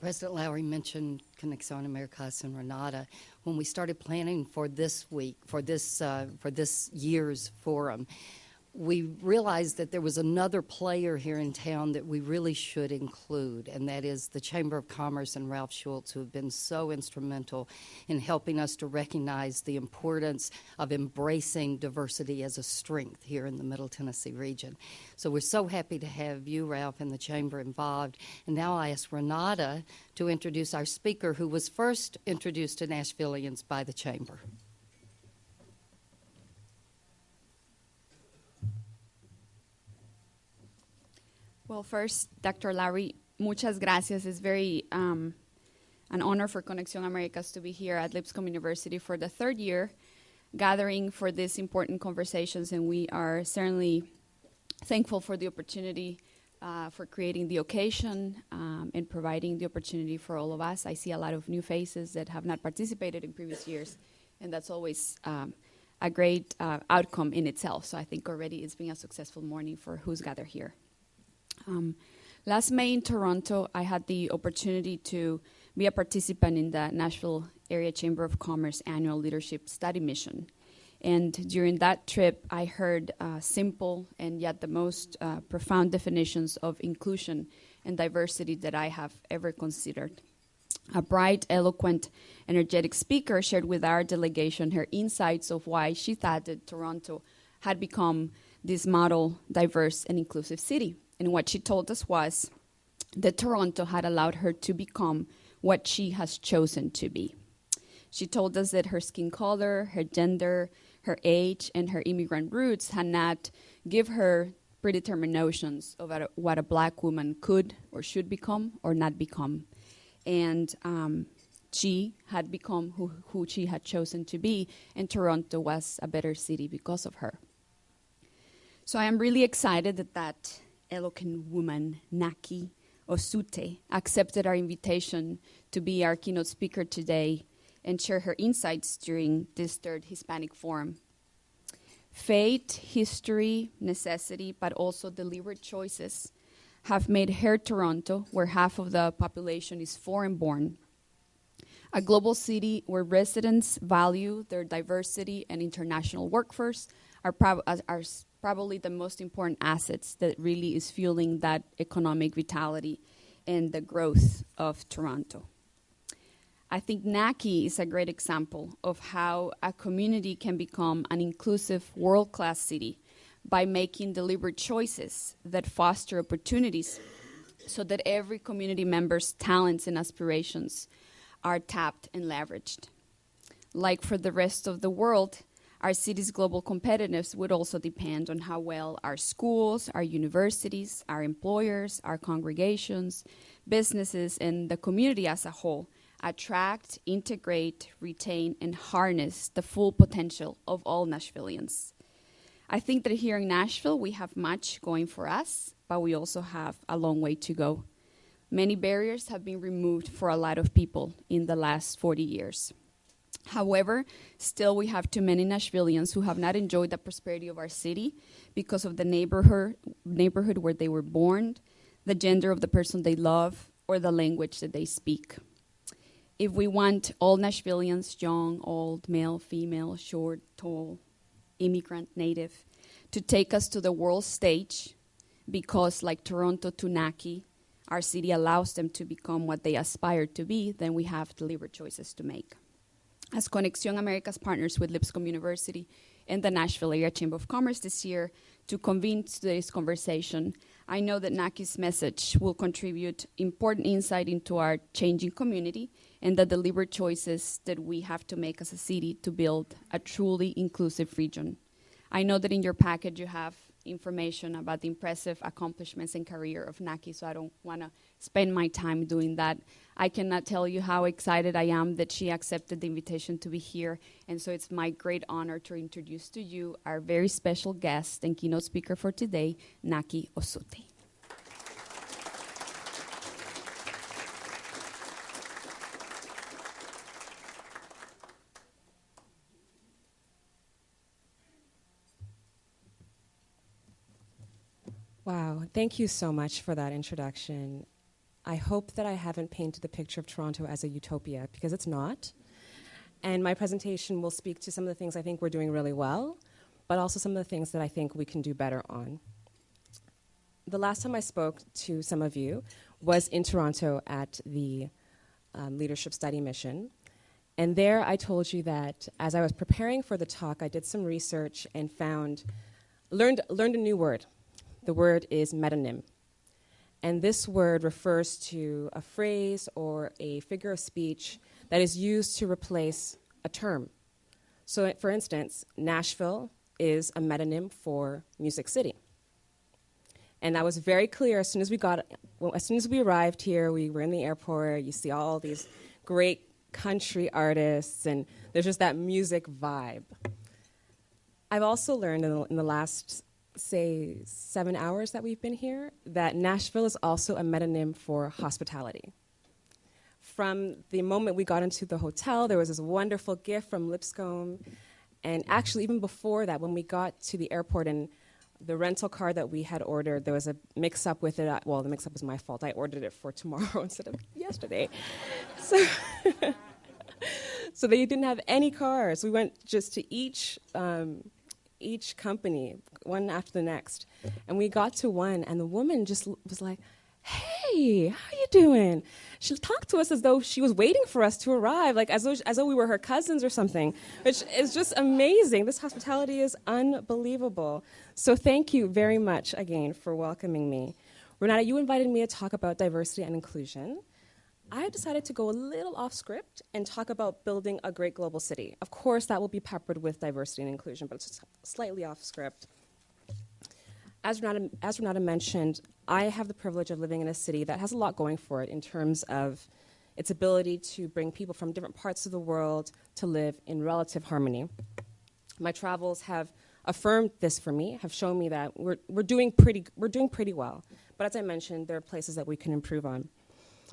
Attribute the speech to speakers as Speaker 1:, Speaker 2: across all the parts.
Speaker 1: President Lowry mentioned Conexión Americas and Renata. When we started planning for this week, for this year's forum, we realized that there was another player here in town that we really should include, and that is the Chamber of Commerce and Ralph Schultz, who have been so instrumental in helping us to recognize the importance of embracing diversity as a strength here in the Middle Tennessee region. So we're so happy to have you, Ralph, and the Chamber involved. And now I ask Renata to introduce our speaker, who was first introduced to Nashvillians by the Chamber.
Speaker 2: Well, first, Dr. Lowry, muchas gracias. It's very an honor for Conexión Americas to be here at Lipscomb University for the third year, gathering for these important conversations, and we are certainly thankful for the opportunity for creating the occasion and providing the opportunity for all of us. I see a lot of new faces that have not participated in previous years, and that's always a great outcome in itself. So I think already it's been a successful morning for who's gathered here. Last May in Toronto, I had the opportunity to be a participant in the Nashville Area Chamber of Commerce annual leadership study mission. And during that trip, I heard simple and yet the most profound definitions of inclusion and diversity that I have ever considered. A bright, eloquent, energetic speaker shared with our delegation her insights of why she thought that Toronto had become this model, diverse, and inclusive city. And what she told us was that Toronto had allowed her to become what she has chosen to be. She told us that her skin color, her gender, her age, and her immigrant roots had not given her predetermined notions of what a black woman could or should become or not become. And she had become who she had chosen to be, and Toronto was a better city because of her. So I am really excited that eloquent woman, Naki Osute, accepted our invitation to be our keynote speaker today and share her insights during this third Hispanic Forum. Fate, history, necessity, but also deliberate choices have made her Toronto, where half of the population is foreign-born, a global city where residents value their diversity and international workforce are probably the most important assets that really is fueling that economic vitality and the growth of Toronto. I think Naki is a great example of how a community can become an inclusive world-class city by making deliberate choices that foster opportunities so that every community member's talents and aspirations are tapped and leveraged. Like for the rest of the world, our city's global competitiveness would also depend on how well our schools, our universities, our employers, our congregations, businesses, and the community as a whole attract, integrate, retain, and harness the full potential of all Nashvillians. I think that here in Nashville, we have much going for us, but we also have a long way to go. Many barriers have been removed for a lot of people in the last 40 years. However, still we have too many Nashvillians who have not enjoyed the prosperity of our city because of the neighborhood where they were born, the gender of the person they love, or the language that they speak. If we want all Nashvillians, young, old, male, female, short, tall, immigrant, native, to take us to the world stage, because like Toronto to Naki, our city allows them to become what they aspire to be, then we have deliberate choices to make. As Conexión Americas partners with Lipscomb University and the Nashville Area Chamber of Commerce this year to convene today's conversation, I know that Naki's message will contribute important insight into our changing community and the deliberate choices that we have to make as a city to build a truly inclusive region. I know that in your package you have information about the impressive accomplishments and career of Naki, so I don't want to spend my time doing that. I cannot tell you how excited I am that she accepted the invitation to be here, and so it's my great honor to introduce to you our very special guest and keynote speaker for today, Naki Osute.
Speaker 3: Wow, thank you so much for that introduction. I hope that I haven't painted the picture of Toronto as a utopia, because it's not. And my presentation will speak to some of the things I think we're doing really well, but also some of the things that I think we can do better on. The last time I spoke to some of you was in Toronto at the Leadership Study Mission. And there I told you that as I was preparing for the talk, I did some research and learned a new word. The word is metonym. And this word refers to a phrase or a figure of speech that is used to replace a term. So for instance, Nashville is a metonym for Music City. And that was very clear as soon as we arrived here. We were in the airport. You see all these great country artists, and there's just that music vibe. I've also learned in the last, say, 7 hours that we've been here, that Nashville is also a metonym for hospitality. From the moment we got into the hotel, there was this wonderful gift from Lipscomb. And actually, even before that, when we got to the airport and the rental car that we had ordered, there was a mix-up with it. Well, the mix-up was my fault. I ordered it for tomorrow instead of yesterday. So they didn't have any cars. We went just to each company, one after the next. And we got to one, and the woman just was like, "Hey, how you doing?" She talked to us as though she was waiting for us to arrive, like as though we were her cousins or something, which is just amazing. This hospitality is unbelievable. So thank you very much again for welcoming me. Renata, you invited me to talk about diversity and inclusion. I decided to go a little off script and talk about building a great global city. Of course, that will be peppered with diversity and inclusion, but it's just slightly off script. As Renata mentioned, I have the privilege of living in a city that has a lot going for it in terms of its ability to bring people from different parts of the world to live in relative harmony. My travels have affirmed this for me, have shown me that we're doing pretty well. But as I mentioned, there are places that we can improve on.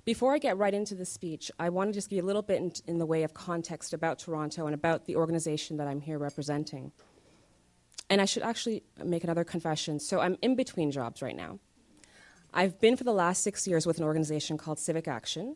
Speaker 3: Before I get right into the speech, I want to just give you a little bit in the way of context about Toronto and about the organization that I'm here representing. And I should actually make another confession. So I'm in between jobs right now. I've been for the last 6 years with an organization called Civic Action.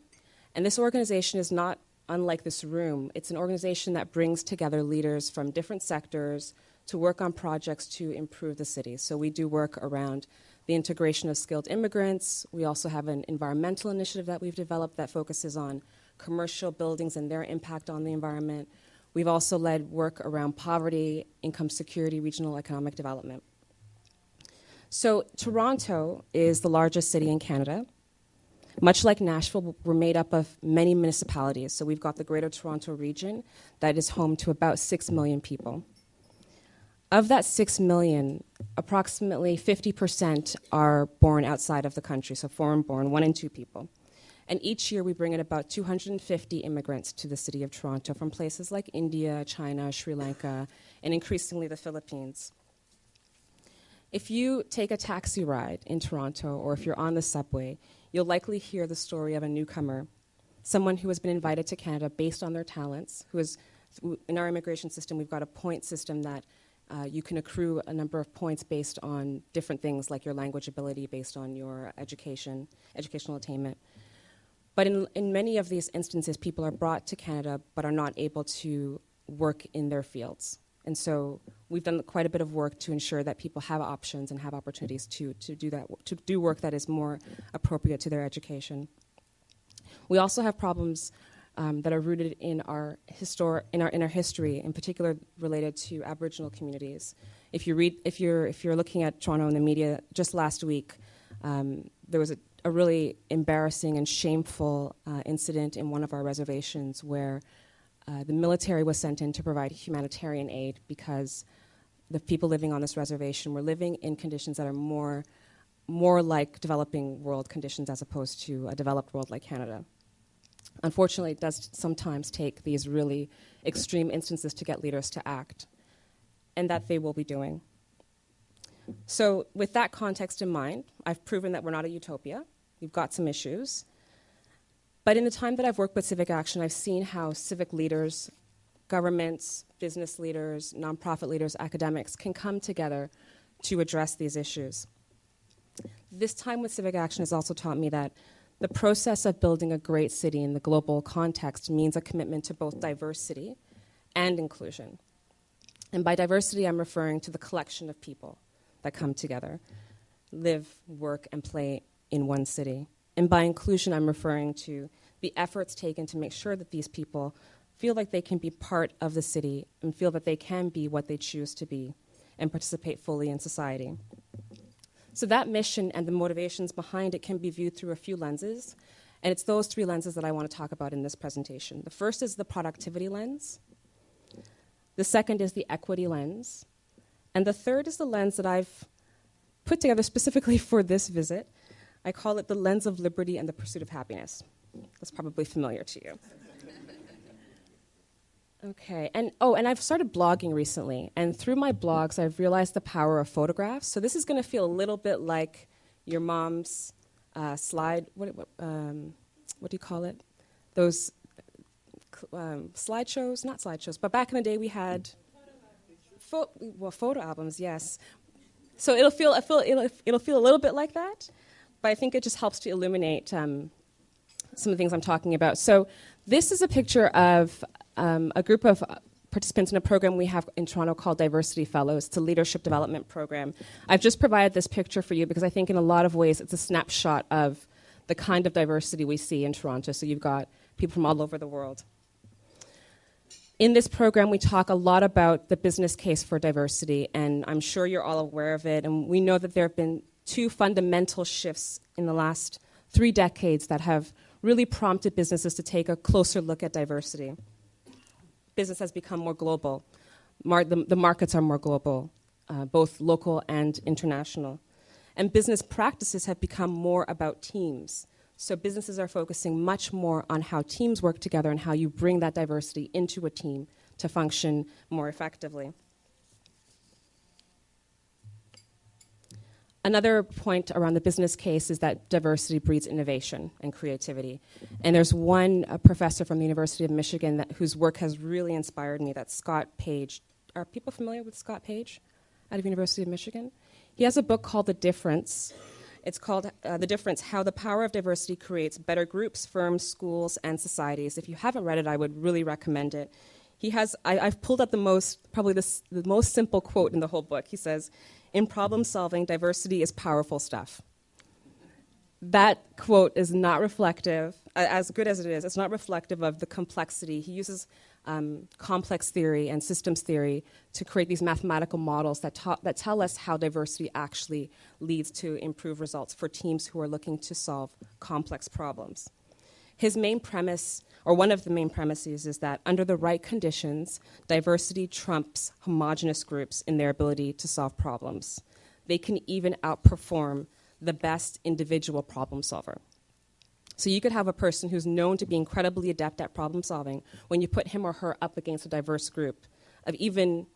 Speaker 3: And this organization is not unlike this room. It's an organization that brings together leaders from different sectors to work on projects to improve the city. So we do work around the integration of skilled immigrants. We also have an environmental initiative that we've developed that focuses on commercial buildings and their impact on the environment. We've also led work around poverty, income security, regional economic development. So Toronto is the largest city in Canada. Much like Nashville, we're made up of many municipalities. So we've got the Greater Toronto region that is home to about 6 million people. Of that 6 million, approximately 50% are born outside of the country, so foreign-born, 1 in 2 people. And each year we bring in about 250 immigrants to the city of Toronto from places like India, China, Sri Lanka, and increasingly the Philippines. If you take a taxi ride in Toronto or if you're on the subway, you'll likely hear the story of a newcomer, someone who has been invited to Canada based on their talents, in our immigration system, we've got a point system that you can accrue a number of points based on different things like your language ability, based on your educational attainment. But in many of these instances, people are brought to Canada but are not able to work in their fields. And so we've done quite a bit of work to ensure that people have options and have opportunities to do work that is more appropriate to their education. We also have problems that are rooted in our history, in particular related to Aboriginal communities. If you're looking at Toronto in the media, just last week, there was a really embarrassing and shameful incident in one of our reservations where the military was sent in to provide humanitarian aid because the people living on this reservation were living in conditions that are more like developing world conditions as opposed to a developed world like Canada. Unfortunately, it does sometimes take these really extreme instances to get leaders to act, and that they will be doing. So with that context in mind, I've proven that we're not a utopia. We've got some issues. But in the time that I've worked with Civic Action, I've seen how civic leaders, governments, business leaders, nonprofit leaders, academics can come together to address these issues. This time with Civic Action has also taught me that The process of building a great city in the global context means a commitment to both diversity and inclusion. And by diversity, I'm referring to the collection of people that come together, live, work, and play in one city. And by inclusion, I'm referring to the efforts taken to make sure that these people feel like they can be part of the city and feel that they can be what they choose to be and participate fully in society. So that mission and the motivations behind it can be viewed through a few lenses, and it's those three lenses that I want to talk about in this presentation. The first is the productivity lens. The second is the equity lens. And the third is the lens that I've put together specifically for this visit. I call it the lens of liberty and the pursuit of happiness. That's probably familiar to you. Okay, and I've started blogging recently, and through my blogs, I've realized the power of photographs. So this is going to feel a little bit like your mom's slide. What do you call it? Those slideshows, not slideshows, but back in the day we had photo albums. Yes. So it'll feel a little bit like that, but I think it just helps to illuminate some of the things I'm talking about. So this is a picture of a group of participants in a program we have in Toronto called Diversity Fellows. It's a leadership development program. I've just provided this picture for you because I think in a lot of ways it's a snapshot of the kind of diversity we see in Toronto. So you've got people from all over the world. In this program, we talk a lot about the business case for diversity, and I'm sure you're all aware of it. And we know that there have been two fundamental shifts in the last 3 decades that have really prompted businesses to take a closer look at diversity. Business has become more global. The markets are more global, both local and international. And business practices have become more about teams. So businesses are focusing much more on how teams work together and how you bring that diversity into a team to function more effectively. Another point around the business case is that diversity breeds innovation and creativity. And there's one professor from the University of Michigan whose work has really inspired me, that's Scott Page. Are people familiar with Scott Page out of University of Michigan? He has a book called The Difference. It's called The Difference, How the Power of Diversity Creates Better Groups, Firms, Schools, and Societies. If you haven't read it, I would really recommend it. I've pulled up the most simple quote in the whole book. He says, "In problem solving, diversity is powerful stuff." That quote is not reflective, as good as it is, it's not reflective of the complexity. He uses complex theory and systems theory to create these mathematical models that tell us how diversity actually leads to improved results for teams who are looking to solve complex problems. His main premise, or one of the main premises, is that under the right conditions, diversity trumps homogeneous groups in their ability to solve problems. They can even outperform the best individual problem solver. So you could have a person who's known to be incredibly adept at problem solving. When you put him or her up against a diverse group of even,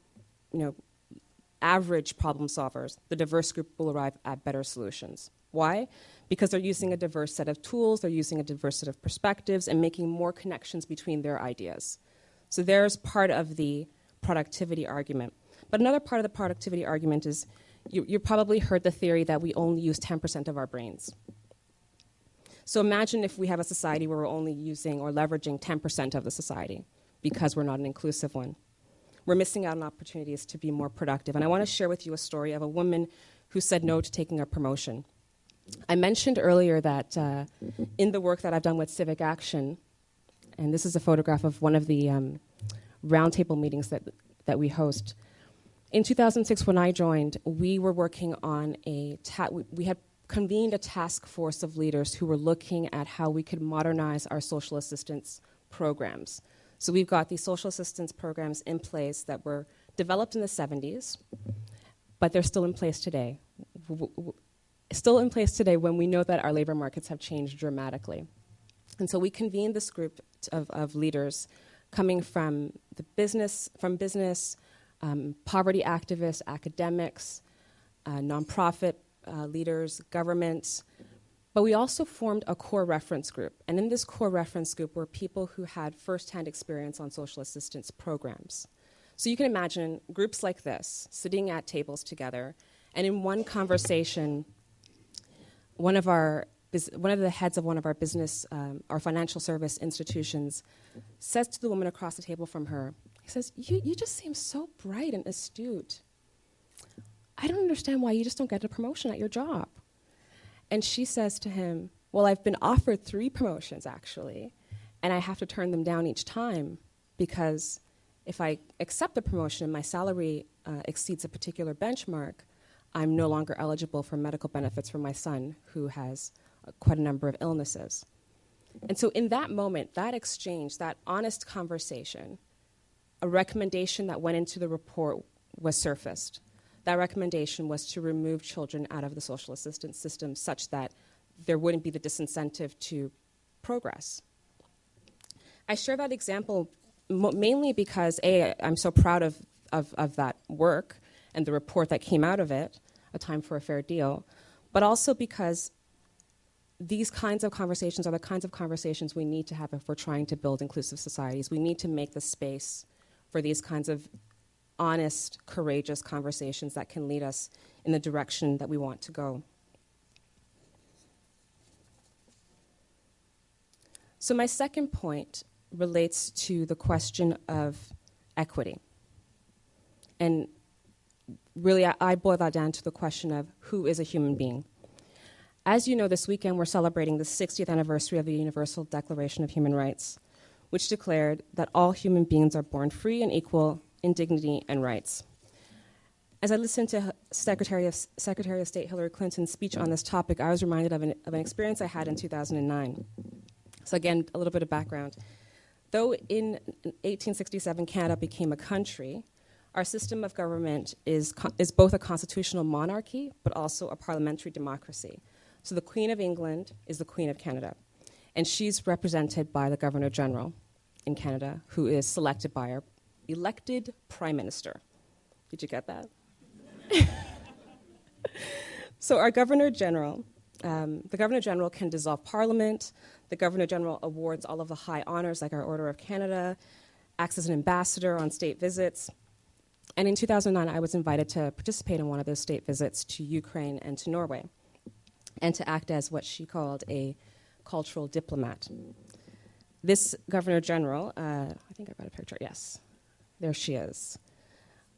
Speaker 3: average problem solvers, the diverse group will arrive at better solutions. Why? Because they're using a diverse set of tools, they're using a diverse set of perspectives, and making more connections between their ideas. So there's part of the productivity argument. But another part of the productivity argument is you probably heard the theory that we only use 10% of our brains. So imagine if we have a society where we're only using or leveraging 10% of the society because we're not an inclusive one. We're missing out on opportunities to be more productive. And I want to share with you a story of a woman who said no to taking a promotion. I mentioned earlier that in the work that I've done with Civic Action, and this is a photograph of one of the roundtable meetings that we host. In 2006, when I joined, we were working on we had convened a task force of leaders who were looking at how we could modernize our social assistance programs. So we've got these social assistance programs in place that were developed in the 70s, but they're still in place today. Still in place today when we know that our labor markets have changed dramatically. And so we convened this group of leaders coming from business, poverty activists, academics, nonprofit leaders, governments. But we also formed a core reference group. And in this core reference group were people who had firsthand experience on social assistance programs. So you can imagine groups like this sitting at tables together, and in one conversation, one of our one of the heads of one of our business or financial service institutions says to the woman across the table from her, he says, you just seem so bright and astute. I don't understand why you just don't get a promotion at your job. And she says to him, well, I've been offered 3 promotions, actually, and I have to turn them down each time because if I accept the promotion and my salary exceeds a particular benchmark, I'm no longer eligible for medical benefits for my son, who has quite a number of illnesses. And so in that moment, that exchange, that honest conversation, a recommendation that went into the report was surfaced. That recommendation was to remove children out of the social assistance system such that there wouldn't be the disincentive to progress. I share that example mainly because, A, I'm so proud of that work and the report that came out of it, A Time for a Fair Deal, but also because these kinds of conversations are the kinds of conversations we need to have if we're trying to build inclusive societies. We need to make the space for these kinds of honest, courageous conversations that can lead us in the direction that we want to go. So my second point relates to the question of equity. And really, I boil that down to the question of who is a human being. As you know, this weekend we're celebrating the 60th anniversary of the Universal Declaration of Human Rights, which declared that all human beings are born free and equal in dignity and rights. As I listened to Secretary of State Hillary Clinton's speech on this topic, I was reminded of an experience I had in 2009. So again, a little bit of background. Though in 1867 Canada became a country, our system of government is both a constitutional monarchy but also a parliamentary democracy. So the Queen of England is the Queen of Canada, and she's represented by the Governor General in Canada, who is selected by our elected Prime Minister. Did you get that? So our Governor General, the Governor General can dissolve Parliament. The Governor General awards all of the high honors like our Order of Canada, acts as an ambassador on state visits. And in 2009, I was invited to participate in one of those state visits to Ukraine and to Norway, and to act as what she called a cultural diplomat. This Governor General, I think I've got a picture, yes, there she is.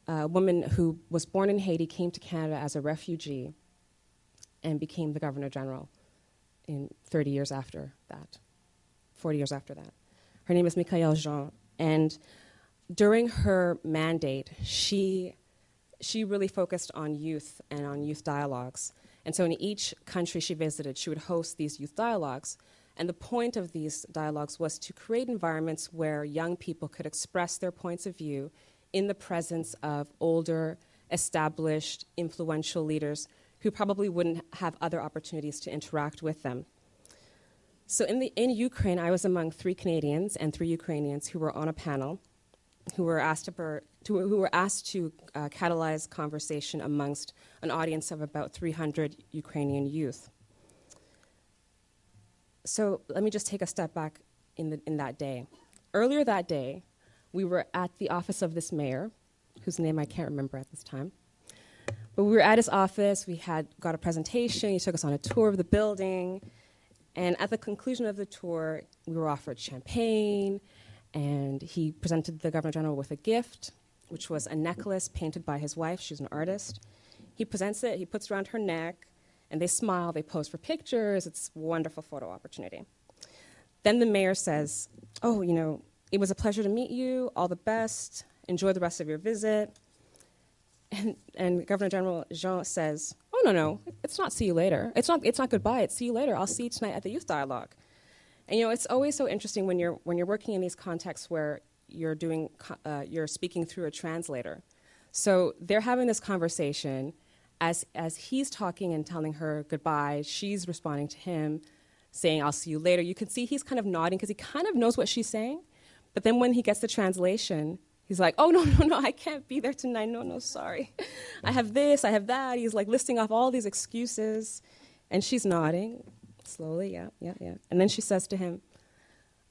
Speaker 3: A woman who was born in Haiti, came to Canada as a refugee, and became the Governor General in 30 years after that, 40 years after that. Her name is Michaëlle Jean, and during her mandate, she really focused on youth and on youth dialogues. And so in each country she visited, she would host these youth dialogues. And the point of these dialogues was to create environments where young people could express their points of view in the presence of older, established, influential leaders who probably wouldn't have other opportunities to interact with them. So in Ukraine, I was among 3 Canadians and 3 Ukrainians who were on a panel who were asked to catalyze conversation amongst an audience of about 300 Ukrainian youth. So let me just take a step back in that day. Earlier that day, we were at the office of this mayor, whose name I can't remember at this time. But we were at his office, we had got a presentation, he took us on a tour of the building, and at the conclusion of the tour, we were offered champagne, and he presented the Governor General with a gift, which was a necklace painted by his wife. She's an artist. He presents it, he puts it around her neck, and they smile, they pose for pictures. It's a wonderful photo opportunity. Then the mayor says, oh, it was a pleasure to meet you, all the best, enjoy the rest of your visit. And Governor General Jean says, oh, no, it's not see you later. It's not goodbye, it's see you later. I'll see you tonight at the youth dialogue. And it's always so interesting when you're working in these contexts where you're speaking through a translator. So they're having this conversation as he's talking and telling her goodbye. She's responding to him, saying, "I'll see you later." You can see he's kind of nodding because he kind of knows what she's saying. But then when he gets the translation, he's like, "Oh no, I can't be there tonight. No, sorry. I have this, I have that." He's like listing off all these excuses, and she's nodding. Slowly, yeah. And then she says to him,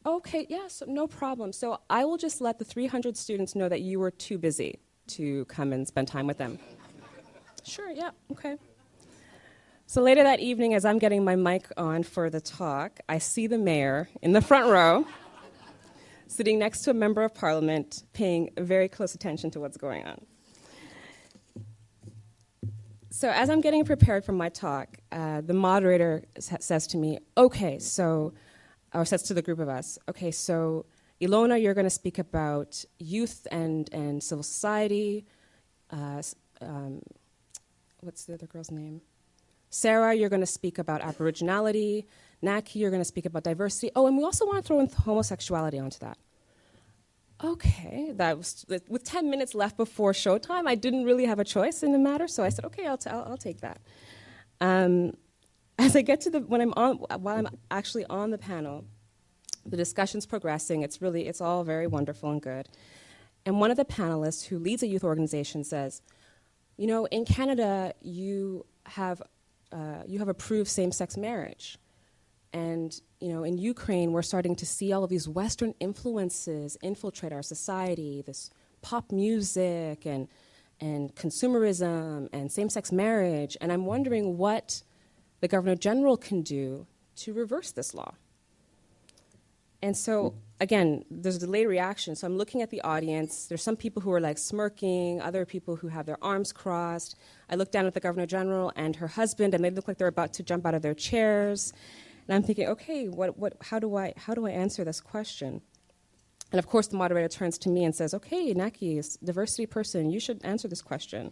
Speaker 3: okay, yeah, so no problem. So I will just let the 300 students know that you were too busy to come and spend time with them. Sure, yeah, okay. So later that evening, as I'm getting my mic on for the talk, I see the mayor in the front row, sitting next to a member of parliament, paying very close attention to what's going on. So as I'm getting prepared for my talk, the moderator says to me, or says to the group of us, okay, so Ilona, you're going to speak about youth and civil society. What's the other girl's name? Sarah, you're going to speak about Aboriginality. Naki, you're going to speak about diversity. Oh, and we also want to throw in homosexuality onto that. Okay, that was with 10 minutes left before showtime. I didn't really have a choice in the matter, so I said, okay, I'll take that. As I get to while I'm actually on the panel, the discussion's progressing. It's all very wonderful and good. And one of the panelists who leads a youth organization says, you know, in Canada, you have approved same-sex marriage. And, you know, in Ukraine, we're starting to see all of these Western influences infiltrate our society, this pop music and consumerism and same-sex marriage. And I'm wondering what the Governor General can do to reverse this law. And so, again, there's a delayed reaction. So I'm looking at the audience. There's some people who are like smirking, other people who have their arms crossed. I look down at the Governor General and her husband, and they look like they're about to jump out of their chairs. And I'm thinking, okay, how do I answer this question? And of course, the moderator turns to me and says, okay, Naki, diversity person, you should answer this question.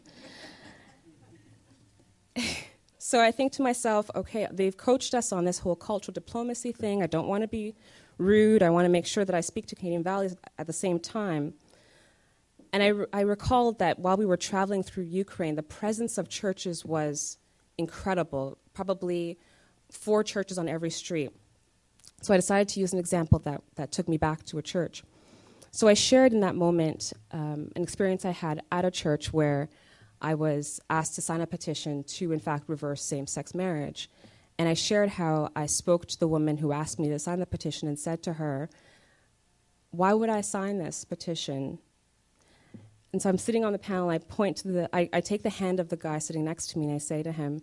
Speaker 3: So I think to myself, okay, they've coached us on this whole cultural diplomacy thing. I don't want to be rude. I want to make sure that I speak to Canadian values at the same time. And I recall that while we were traveling through Ukraine, the presence of churches was incredible, probably 4 churches on every street. So I decided to use an example that took me back to a church. So I shared in that moment an experience I had at a church where I was asked to sign a petition to, in fact, reverse same-sex marriage. And I shared how I spoke to the woman who asked me to sign the petition and said to her, why would I sign this petition? And so I'm sitting on the panel, I point to I take the hand of the guy sitting next to me, and I say to him,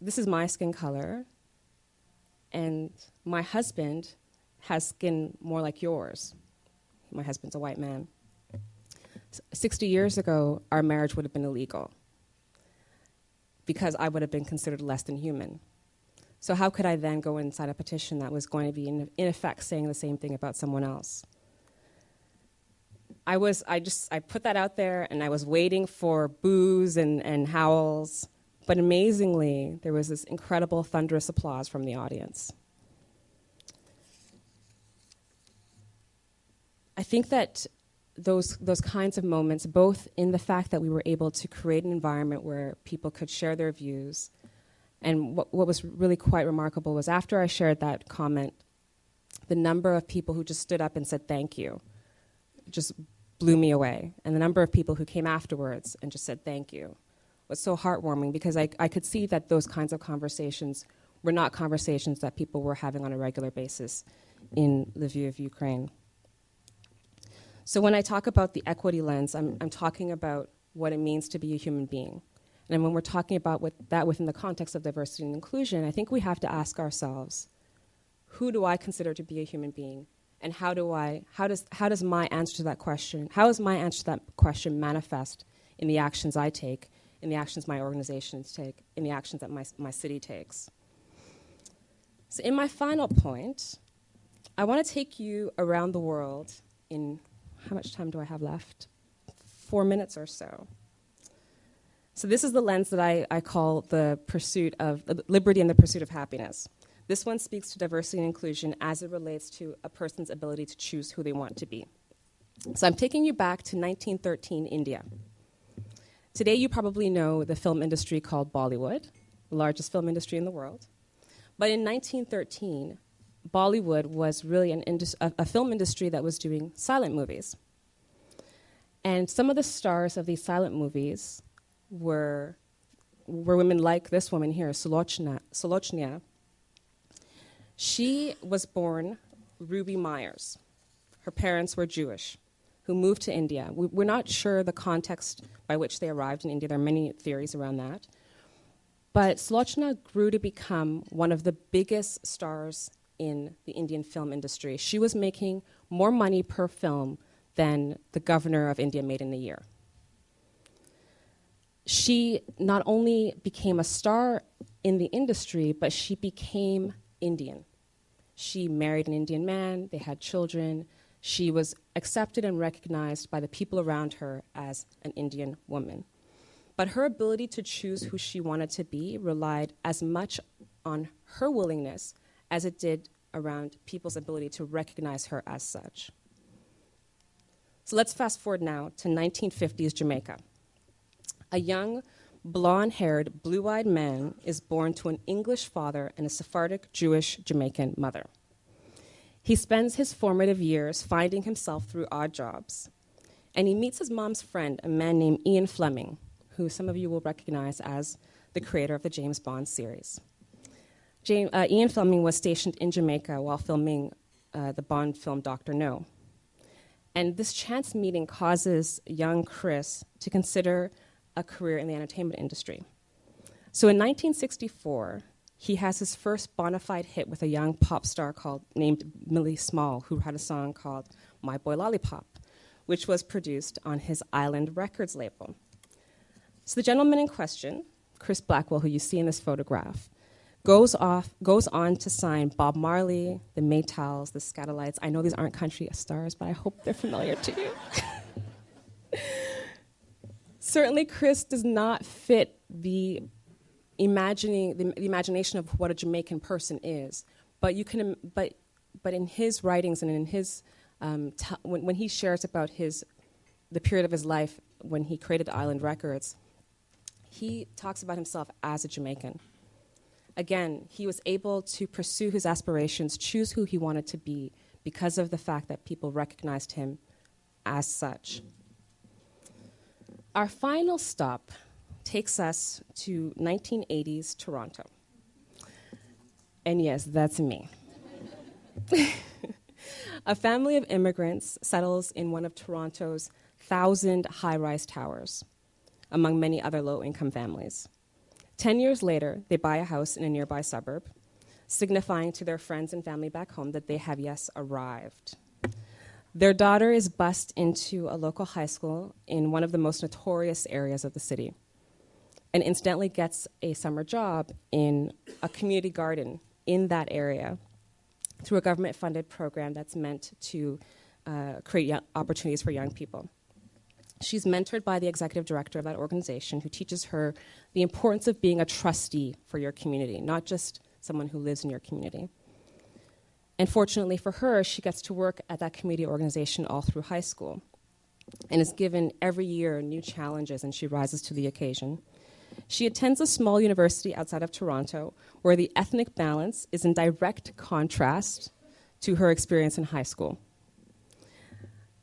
Speaker 3: this is my skin color, and my husband has skin more like yours. My husband's a white man. 60 years ago, our marriage would have been illegal because I would have been considered less than human. So how could I then go and sign a petition that was going to be, in effect, saying the same thing about someone else? I put that out there, and I was waiting for boos and howls. But amazingly, there was this incredible thunderous applause from the audience. I think that those kinds of moments, both in the fact that we were able to create an environment where people could share their views, and what was really quite remarkable was after I shared that comment, the number of people who just stood up and said thank you just blew me away. And the number of people who came afterwards and just said thank you was so heartwarming, because I could see that those kinds of conversations were not conversations that people were having on a regular basis in Lviv, Ukraine. So when I talk about the equity lens, I'm talking about what it means to be a human being. And when we're talking about that within the context of diversity and inclusion, I think we have to ask ourselves, who do I consider to be a human being? And how does my answer to that question manifest in the actions I take, in the actions my organizations take, in the actions that my city takes? So in my final point, I want to take you around the world in, how much time do I have left? 4 minutes or so. So this is the lens that I call the pursuit of liberty and the pursuit of happiness. This one speaks to diversity and inclusion as it relates to a person's ability to choose who they want to be. So I'm taking you back to 1913 India. Today you probably know the film industry called Bollywood, the largest film industry in the world. But in 1913, Bollywood was really a film industry that was doing silent movies. And some of the stars of these silent movies were women like this woman here, Sulochna. She was born Ruby Myers. Her parents were Jewish, who moved to India. We're not sure the context by which they arrived in India. There are many theories around that. But Sulochana grew to become one of the biggest stars in the Indian film industry. She was making more money per film than the governor of India made in a year. She not only became a star in the industry, but she became Indian. She married an Indian man, they had children. She was accepted and recognized by the people around her as an Indian woman. But her ability to choose who she wanted to be relied as much on her willingness as it did around people's ability to recognize her as such. So let's fast forward now to 1950s Jamaica. A young, blonde-haired, blue-eyed man is born to an English father and a Sephardic Jewish Jamaican mother. He spends his formative years finding himself through odd jobs. And he meets his mom's friend, a man named Ian Fleming, who some of you will recognize as the creator of the James Bond series. Ian Fleming was stationed in Jamaica while filming the Bond film Dr. No. And this chance meeting causes young Chris to consider a career in the entertainment industry. So in 1964, he has his first bona fide hit with a young pop star named Millie Small, who had a song called My Boy Lollipop, which was produced on his Island Records label. So the gentleman in question, Chris Blackwell, who you see in this photograph, goes on to sign Bob Marley, the Maytals, the Scatolites. I know these aren't country stars, but I hope they're familiar to you. Certainly, Chris does not fit the imagination of what a Jamaican person is. But in his writings and in his when he shares about the period of his life when he created the Island Records, he talks about himself as a Jamaican. Again, he was able to pursue his aspirations, choose who he wanted to be, because of the fact that people recognized him as such. Our final stop takes us to 1980s Toronto. And yes, that's me. A family of immigrants settles in one of Toronto's 1,000 high-rise towers, among many other low-income families. 10 years later, they buy a house in a nearby suburb, signifying to their friends and family back home that they have, yes, arrived. Their daughter is bused into a local high school in one of the most notorious areas of the city, and incidentally gets a summer job in a community garden in that area through a government-funded program that's meant to create opportunities for young people. She's mentored by the executive director of that organization, who teaches her the importance of being a trustee for your community, not just someone who lives in your community. And fortunately for her, she gets to work at that community organization all through high school and is given every year new challenges, and she rises to the occasion. She attends a small university outside of Toronto where the ethnic balance is in direct contrast to her experience in high school.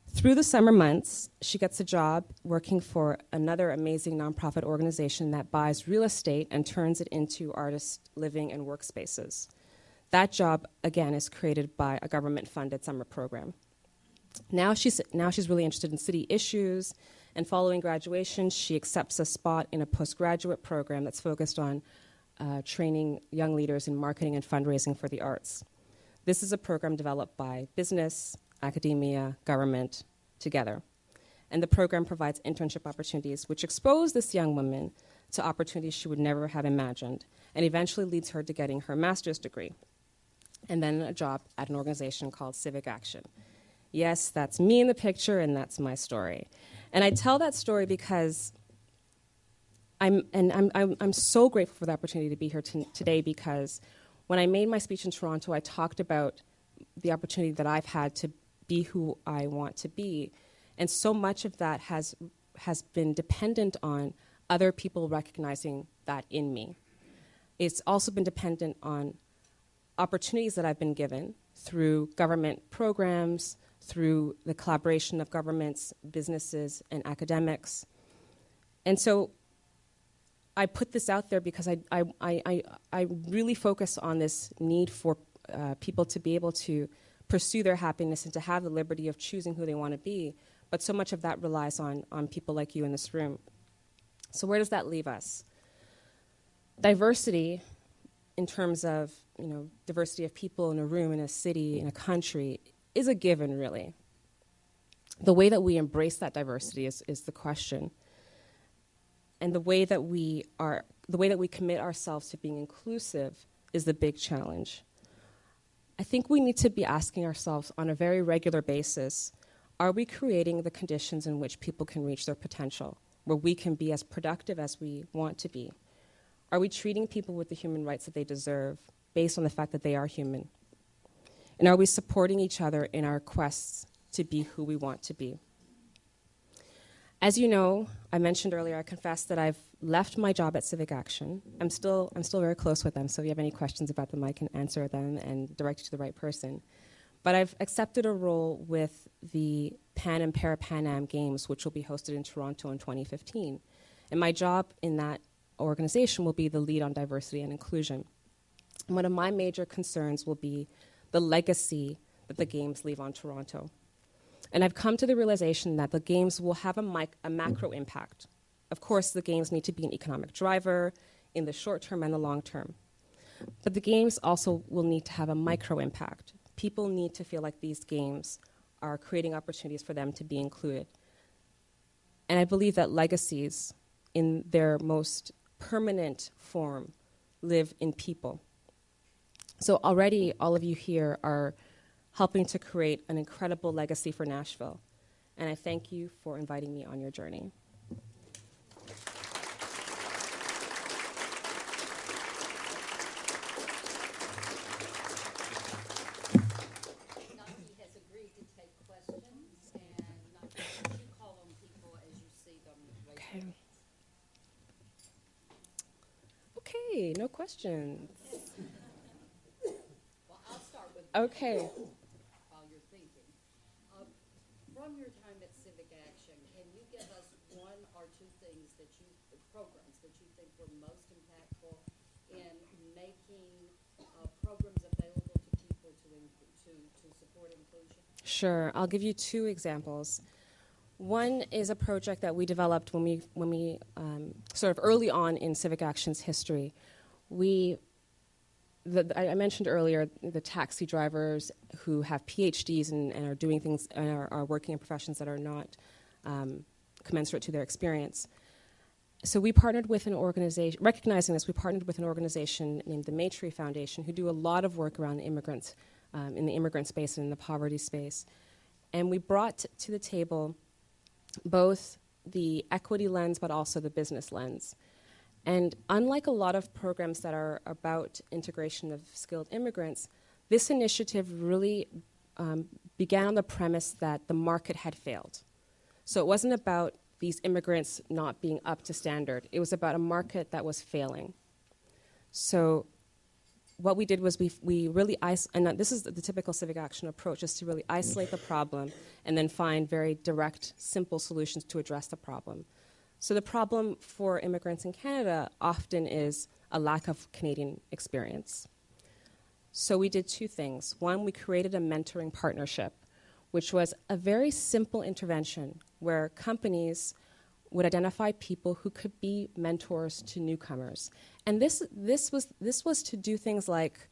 Speaker 3: Through the summer months, she gets a job working for another amazing nonprofit organization that buys real estate and turns it into artist living and workspaces. That job, again, is created by a government-funded summer program. Now she's really interested in city issues, and following graduation, she accepts a spot in a postgraduate program that's focused on training young leaders in marketing and fundraising for the arts. This is a program developed by business, academia, government, together. And the program provides internship opportunities which expose this young woman to opportunities she would never have imagined, and eventually leads her to getting her master's degree, and then a job at an organization called Civic Action. Yes, that's me in the picture, and that's my story. And I tell that story because I'm so grateful for the opportunity to be here today, because when I made my speech in Toronto, I talked about the opportunity that I've had to be who I want to be. And so much of that has been dependent on other people recognizing that in me. It's also been dependent on opportunities that I've been given through government programs, through the collaboration of governments, businesses, and academics. And so I put this out there because I really focus on this need for people to be able to pursue their happiness and to have the liberty of choosing who they want to be. But so much of that relies on people like you in this room. So where does that leave us? diversity in terms of, diversity of people in a room, in a city, in a country, is a given, really. The way that we embrace that diversity is the question. And the way that we commit ourselves to being inclusive is the big challenge. I think we need to be asking ourselves on a very regular basis, are we creating the conditions in which people can reach their potential, where we can be as productive as we want to be? Are we treating people with the human rights that they deserve based on the fact that they are human? And are we supporting each other in our quests to be who we want to be? As you know, I mentioned earlier, I confessed that I've left my job at Civic Action. I'm still very close with them, so if you have any questions about them, I can answer them and direct you to the right person. But I've accepted a role with the Pan and Para-Pan Am Games, which will be hosted in Toronto in 2015. And my job in that organization will be the lead on diversity and inclusion. And one of my major concerns will be the legacy that the Games leave on Toronto. And I've come to the realization that the Games will have a macro impact. Of course, the Games need to be an economic driver in the short term and the long term. But the Games also will need to have a micro impact. People need to feel like these Games are creating opportunities for them to be included. And I believe that legacies, in their most permanent form, live in people. So already all of you here are helping to create an incredible legacy for Nashville. And I thank you for inviting me on your journey.
Speaker 1: Nike has agreed to take questions, and Nike, you call on people as you see them.
Speaker 3: Okay. Okay, no questions.
Speaker 1: Well, I'll start with
Speaker 3: Okay.
Speaker 1: while you're thinking. From your time at Civic Action, can you give us one or two things programs that you think were most impactful in making programs available to people to support inclusion?
Speaker 3: Sure, I'll give you two examples. One is a project that we developed when we sort of early on in Civic Action's history. I mentioned earlier the taxi drivers who have PhDs and are doing things and are working in professions that are not commensurate to their experience. So we partnered with an organization, recognizing this, we partnered with an organization named the Maitrey Foundation, who do a lot of work around immigrants, in the immigrant space and in the poverty space. And we brought to the table both the equity lens but also the business lens. And unlike a lot of programs that are about integration of skilled immigrants, this initiative really began on the premise that the market had failed. So it wasn't about these immigrants not being up to standard. It was about a market that was failing. So what we did was we really and this is the typical Civic Action approach, is to really isolate the problem and then find very direct, simple solutions to address the problem. So the problem for immigrants in Canada often is a lack of Canadian experience. So we did two things. One, we created a mentoring partnership, which was a very simple intervention where companies would identify people who could be mentors to newcomers. And this was to do things like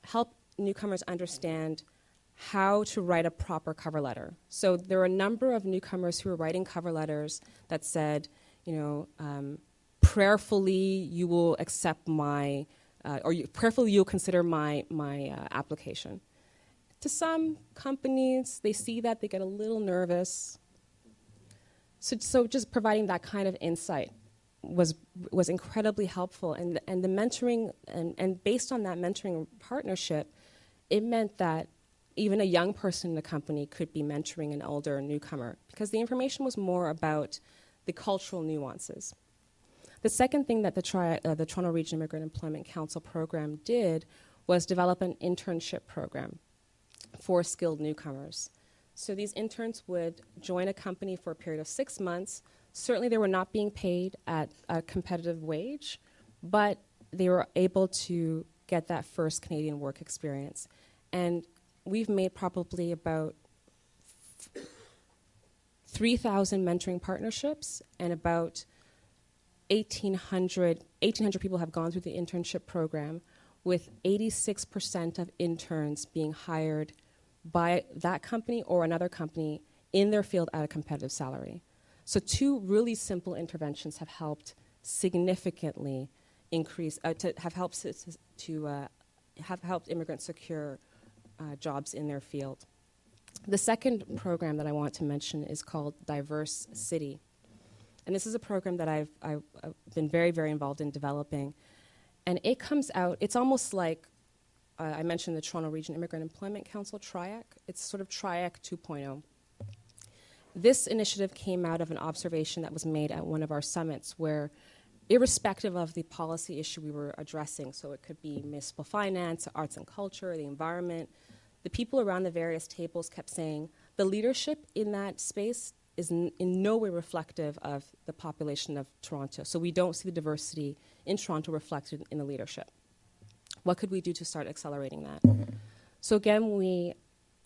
Speaker 3: help newcomers understand how to write a proper cover letter. So there were a number of newcomers who were writing cover letters that said, prayerfully you will accept my, prayerfully you'll consider my application. To some companies, they see that, they get a little nervous. So just providing that kind of insight was incredibly helpful. And the mentoring, and based on that mentoring partnership, it meant that even a young person in the company could be mentoring an older newcomer, because the information was more about the cultural nuances. The second thing that the Toronto Region Immigrant Employment Council program did was develop an internship program for skilled newcomers. So these interns would join a company for a period of 6 months. Certainly they were not being paid at a competitive wage, but they were able to get that first Canadian work experience. And we've made probably about 3,000 mentoring partnerships and about 1,800 people have gone through the internship program, with 86% of interns being hired by that company or another company in their field at a competitive salary. So 2 really simple interventions have helped significantly increase, have helped immigrants secure jobs in their field. The second program that I want to mention is called Diverse City. And this is a program that I've been very, very involved in developing. And it comes out, it's almost like, I mentioned the Toronto Region Immigrant Employment Council, TRIAC. It's sort of TRIAC 2.0. This initiative came out of an observation that was made at one of our summits where, irrespective of the policy issue we were addressing, so it could be municipal finance, arts and culture, the environment, the people around the various tables kept saying the leadership in that space is in no way reflective of the population of Toronto. So we don't see the diversity in Toronto reflected in the leadership. What could we do to start accelerating that? So again, we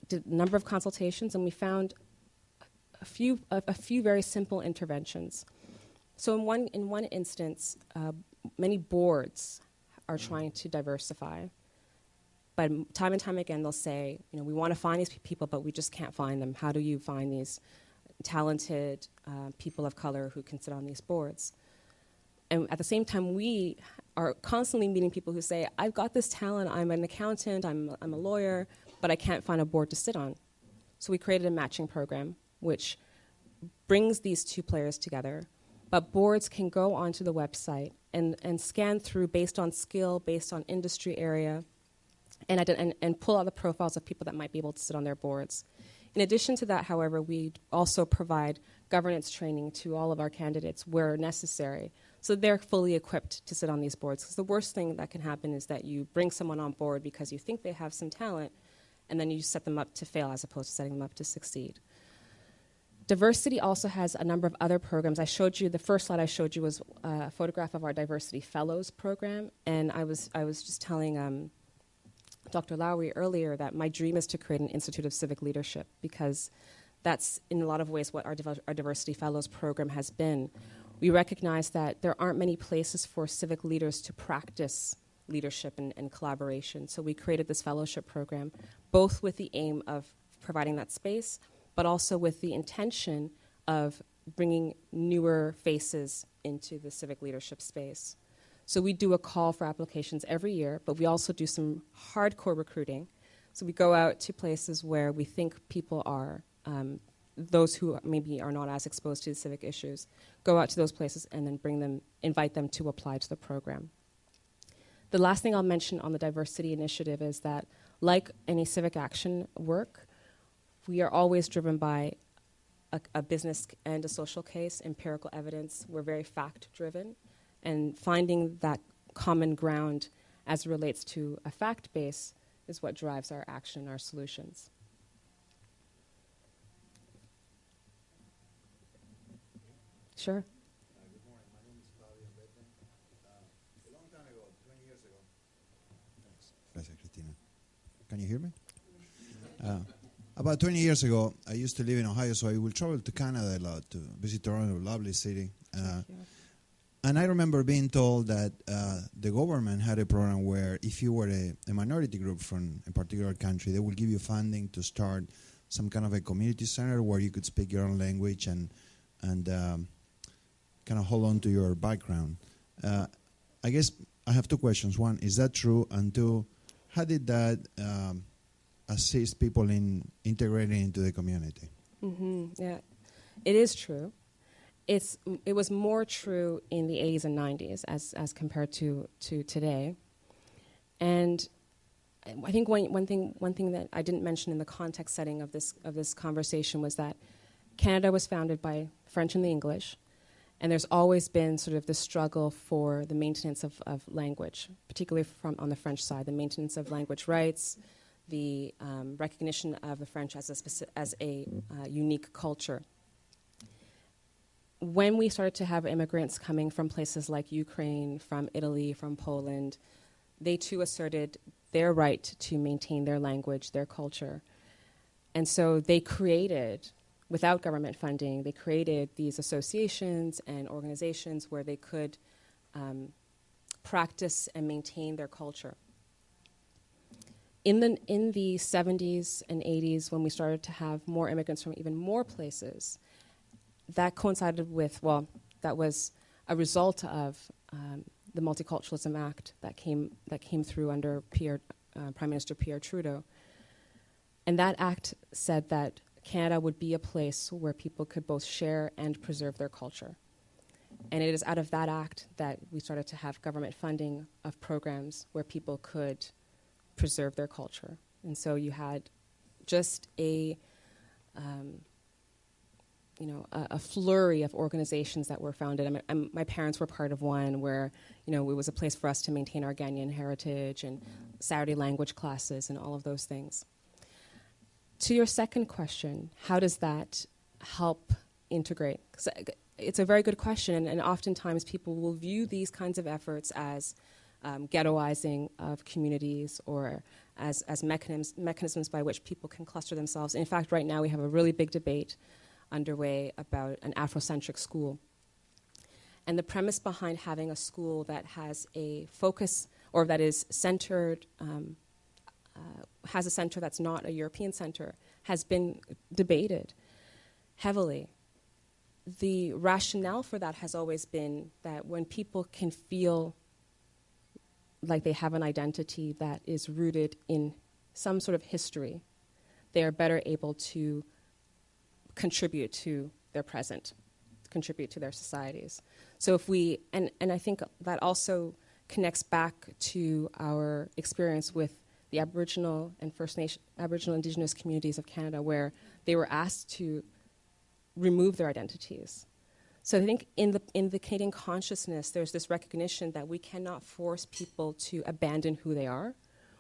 Speaker 3: did a number of consultations, and we found a few very simple interventions. So in one instance, many boards are trying to diversify. But time and time again, they'll say, we want to find these people, but we just can't find them. How do you find these talented people of color who can sit on these boards? And at the same time, we are constantly meeting people who say, I've got this talent, I'm an accountant, I'm a lawyer, but I can't find a board to sit on. So we created a matching program, which brings these 2 players together. But boards can go onto the website and scan through based on skill, based on industry area, and pull out the profiles of people that might be able to sit on their boards. In addition to that, however, we also provide governance training to all of our candidates where necessary, so they're fully equipped to sit on these boards. Because the worst thing that can happen is that you bring someone on board because you think they have some talent, and then you set them up to fail as opposed to setting them up to succeed. Diversity also has a number of other programs. The first slide I showed you was a photograph of our Diversity Fellows program, and I was just telling Dr. Lowry earlier that my dream is to create an Institute of Civic Leadership, because that's in a lot of ways what our Diversity Fellows program has been. We recognize that there aren't many places for civic leaders to practice leadership and collaboration, so we created this fellowship program, both with the aim of providing that space, but also with the intention of bringing newer faces into the civic leadership space. So we do a call for applications every year, but we also do some hardcore recruiting. So we go out to places where we think people are, those who maybe are not as exposed to the civic issues, go out to those places and then invite them to apply to the program. The last thing I'll mention on the diversity initiative is that, like any civic action work, we are always driven by a business and a social case, empirical evidence. We're very fact-driven, and finding that common ground as it relates to a fact base is what drives our action, our solutions. Sure.
Speaker 4: Good morning. My name is Fabio Bette. A long time ago, 20 years ago. Gracias, Cristina. Can you hear me? About 20 years ago, I used to live in Ohio, so I would travel to Canada a lot to visit Toronto, a lovely city. And I remember being told that the government had a program where if you were a minority group from a particular country, they would give you funding to start some kind of a community center where you could speak your own language and kind of hold on to your background. I guess I have 2 questions. One, is that true? And 2, how did that assist people in integrating into the community?
Speaker 3: Yeah, it is true. It was more true in the 80s and 90s as compared to today. And I think one thing that I didn't mention in the context setting of this conversation was that Canada was founded by French and the English, and there's always been sort of the struggle for the maintenance of language, particularly on the French side, the maintenance of language rights, the recognition of the French as a unique culture. When we started to have immigrants coming from places like Ukraine, from Italy, from Poland, they too asserted their right to maintain their language, their culture. And so they created without government funding, they created these associations and organizations where they could practice and maintain their culture. In the 70s and 80s, when we started to have more immigrants from even more places, that coincided with, well, that was a result of the Multiculturalism Act that came through under Prime Minister Pierre Trudeau. And that act said that Canada would be a place where people could both share and preserve their culture. And it is out of that act that we started to have government funding of programs where people could preserve their culture. And so you had just a flurry of organizations that were founded. My parents were part of one where, it was a place for us to maintain our Ghanaian heritage and Saturday language classes and all of those things. To your second question, how does that help integrate? 'Cause it's a very good question, and oftentimes people will view these kinds of efforts as ghettoizing of communities or as mechanisms by which people can cluster themselves. In fact, right now we have a really big debate underway about an Afrocentric school. And the premise behind having a school that has a focus or that is centered, has a center that's not a European center, has been debated heavily. The rationale for that has always been that when people can feel like they have an identity that is rooted in some sort of history, they are better able to contribute to their present, contribute to their societies. So if we, and I think that also connects back to our experience with the Aboriginal and First Nation, Aboriginal Indigenous communities of Canada, where they were asked to remove their identities. So I think in the Canadian consciousness, there's this recognition that we cannot force people to abandon who they are.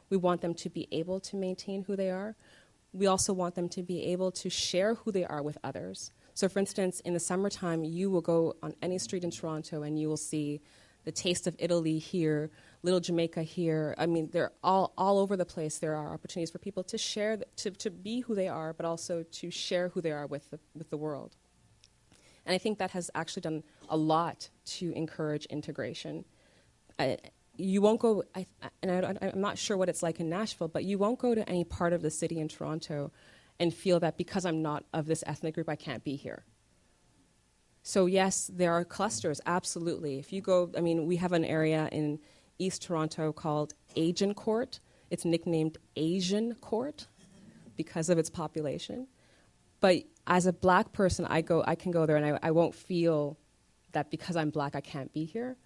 Speaker 3: We want them to be able to maintain who they are. We also want them to be able to share who they are with others. So for instance, in the summertime, you will go on any street in Toronto and you will see the taste of Italy here, Little Jamaica here. I mean, they're all over the place. There are opportunities for people to share, to be who they are, but also to share who they are with the world. And I think that has actually done a lot to encourage integration. You won't go, I'm not sure what it's like in Nashville, but you won't go to any part of the city in Toronto and feel that because I'm not of this ethnic group, I can't be here. So yes, there are clusters, absolutely. If you go, we have an area in East Toronto called Agincourt. It's nicknamed Asian Court because of its population. But as a black person, I can go there and I won't feel that because I'm black, I can't be here.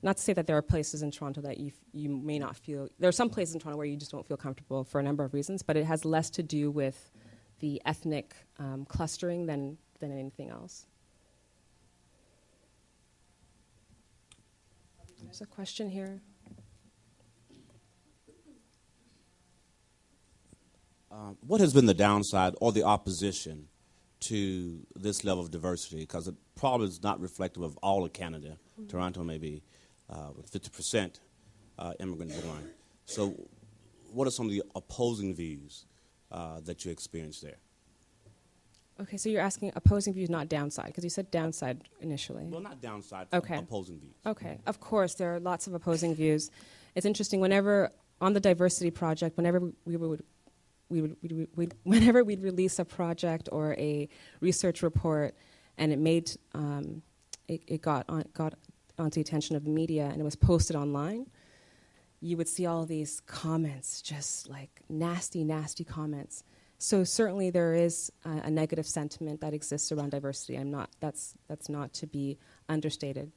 Speaker 3: Not to say that there are places in Toronto that you may not feel. There are some places in Toronto where you just don't feel comfortable for a number of reasons, but it has less to do with the ethnic clustering than anything else. There's a question here.
Speaker 5: What has been the downside or the opposition to this level of diversity? Because it probably is not reflective of all of Canada. Mm-hmm. Toronto may be 50% immigrant born. So what are some of the opposing views that you experienced there?
Speaker 3: Okay, so you're asking opposing views, not downside, because you said downside initially.
Speaker 5: Well, not downside,
Speaker 3: okay.
Speaker 5: Opposing views.
Speaker 3: Okay, of course, there are lots of opposing views. It's interesting, whenever, on the diversity project, whenever whenever we'd release a project or a research report and it made, it got onto the attention of the media and it was posted online, you would see all these comments, just like nasty, nasty comments. So certainly there is a negative sentiment that exists around diversity. That's not to be understated.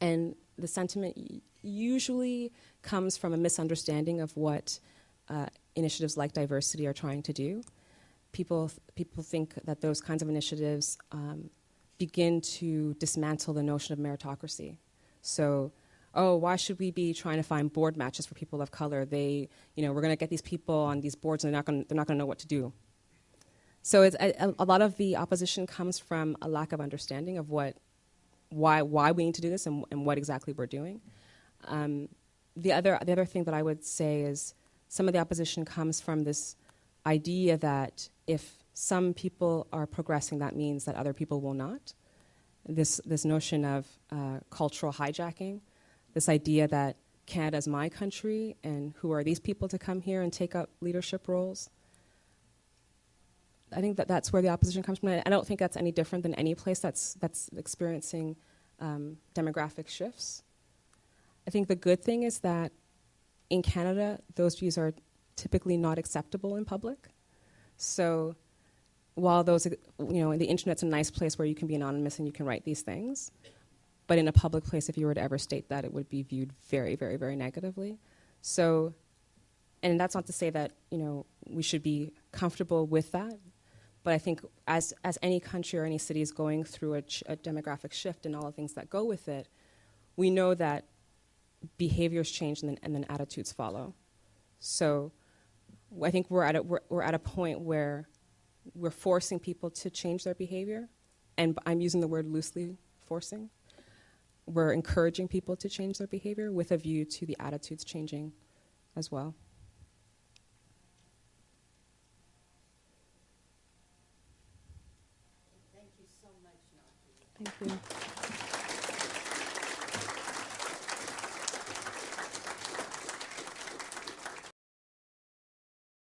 Speaker 3: And the sentiment usually comes from a misunderstanding of what initiatives like diversity are trying to do. People think that those kinds of initiatives begin to dismantle the notion of meritocracy. So, why should we be trying to find board matches for people of color? We're going to get these people on these boards and they're not going to know what to do. So it's a lot of the opposition comes from a lack of understanding of why we need to do this and what exactly we're doing. The other thing that I would say is some of the opposition comes from this idea that if some people are progressing, that means that other people will not. This notion of cultural hijacking, this idea that Canada's my country, and who are these people to come here and take up leadership roles? I think that's where the opposition comes from. I don't think that's any different than any place that's experiencing demographic shifts. I think the good thing is that in Canada, those views are typically not acceptable in public. So while those, the internet's a nice place where you can be anonymous and you can write these things, but in a public place, if you were to ever state that, it would be viewed very, very, very negatively. So, and that's not to say that, we should be comfortable with that, but I think as any country or any city is going through a demographic shift and all the things that go with it, we know that behaviors change and then attitudes follow. So I think we're at a point where we're forcing people to change their behavior, and I'm using the word loosely, forcing. We're encouraging people to change their behavior with a view to the attitudes changing as well.
Speaker 1: Thank you so much, Naki.
Speaker 3: Thank you.